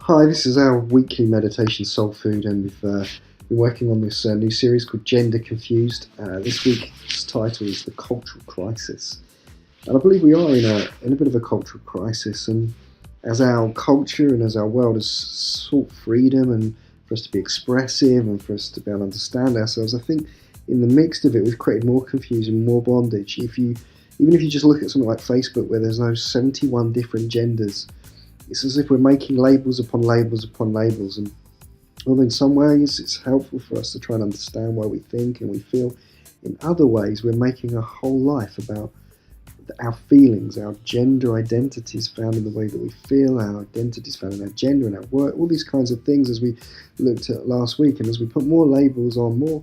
Hi, this is our weekly meditation soul food, and we've been working on this new series called Gender Confused. This week's title is The Cultural Crisis. And I believe we are in a bit of a cultural crisis, and as our culture and as our world has sought freedom and for us to be expressive and for us to be able to understand ourselves, I think in the mix of it we've created more confusion, more bondage. Even if you just look at something like Facebook where there's now 71 different genders, it's as if we're making labels upon labels upon labels, and although in some ways it's helpful for us to try and understand why we think and we feel, in other ways we're making our whole life about our feelings, our gender identities found in the way that we feel, our identities found in our gender and our work, all these kinds of things, as we looked at last week. And as we put more labels on, more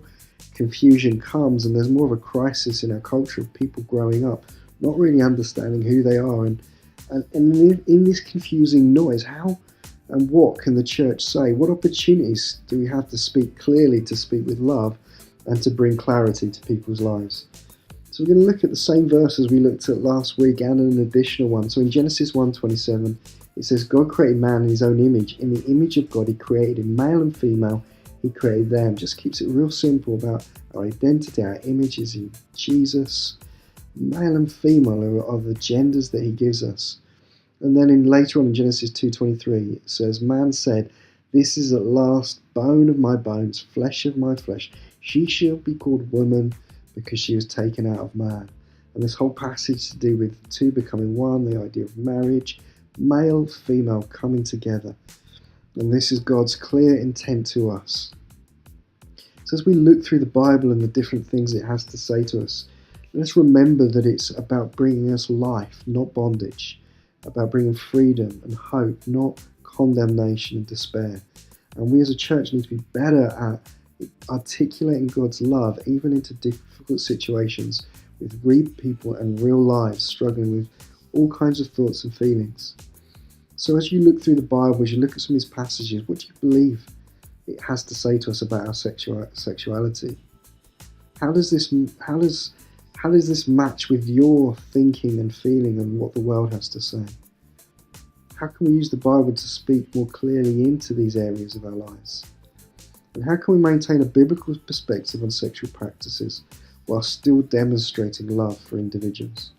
confusion comes, and there's more of a crisis in our culture of people growing up not really understanding who they are. And in this confusing noise, how and what can the church say? What opportunities do we have to speak clearly, to speak with love, and to bring clarity to people's lives? So we're going to look at the same verses we looked at last week and an additional one. So in Genesis 1:27, it says, God created man in his own image. In the image of God, he created him, male and female, he created them. Just keeps it real simple about our identity, our images in Jesus. Male and female are the genders that he gives us. And then later on in Genesis 2:23, it says, man said, this is at last bone of my bones, flesh of my flesh. She shall be called woman because she was taken out of man. And this whole passage to do with two becoming one, the idea of marriage, male, female coming together. And this is God's clear intent to us. So as we look through the Bible and the different things it has to say to us, let's remember that it's about bringing us life, not bondage, about bringing freedom and hope, not condemnation and despair. And we as a church need to be better at articulating God's love, even into difficult situations, with real people and real lives struggling with all kinds of thoughts and feelings. So as you look through the Bible, as you look at some of these passages, what do you believe it has to say to us about our sexuality? How does this match with your thinking and feeling and what the world has to say? How can we use the Bible to speak more clearly into these areas of our lives? And how can we maintain a biblical perspective on sexual practices while still demonstrating love for individuals?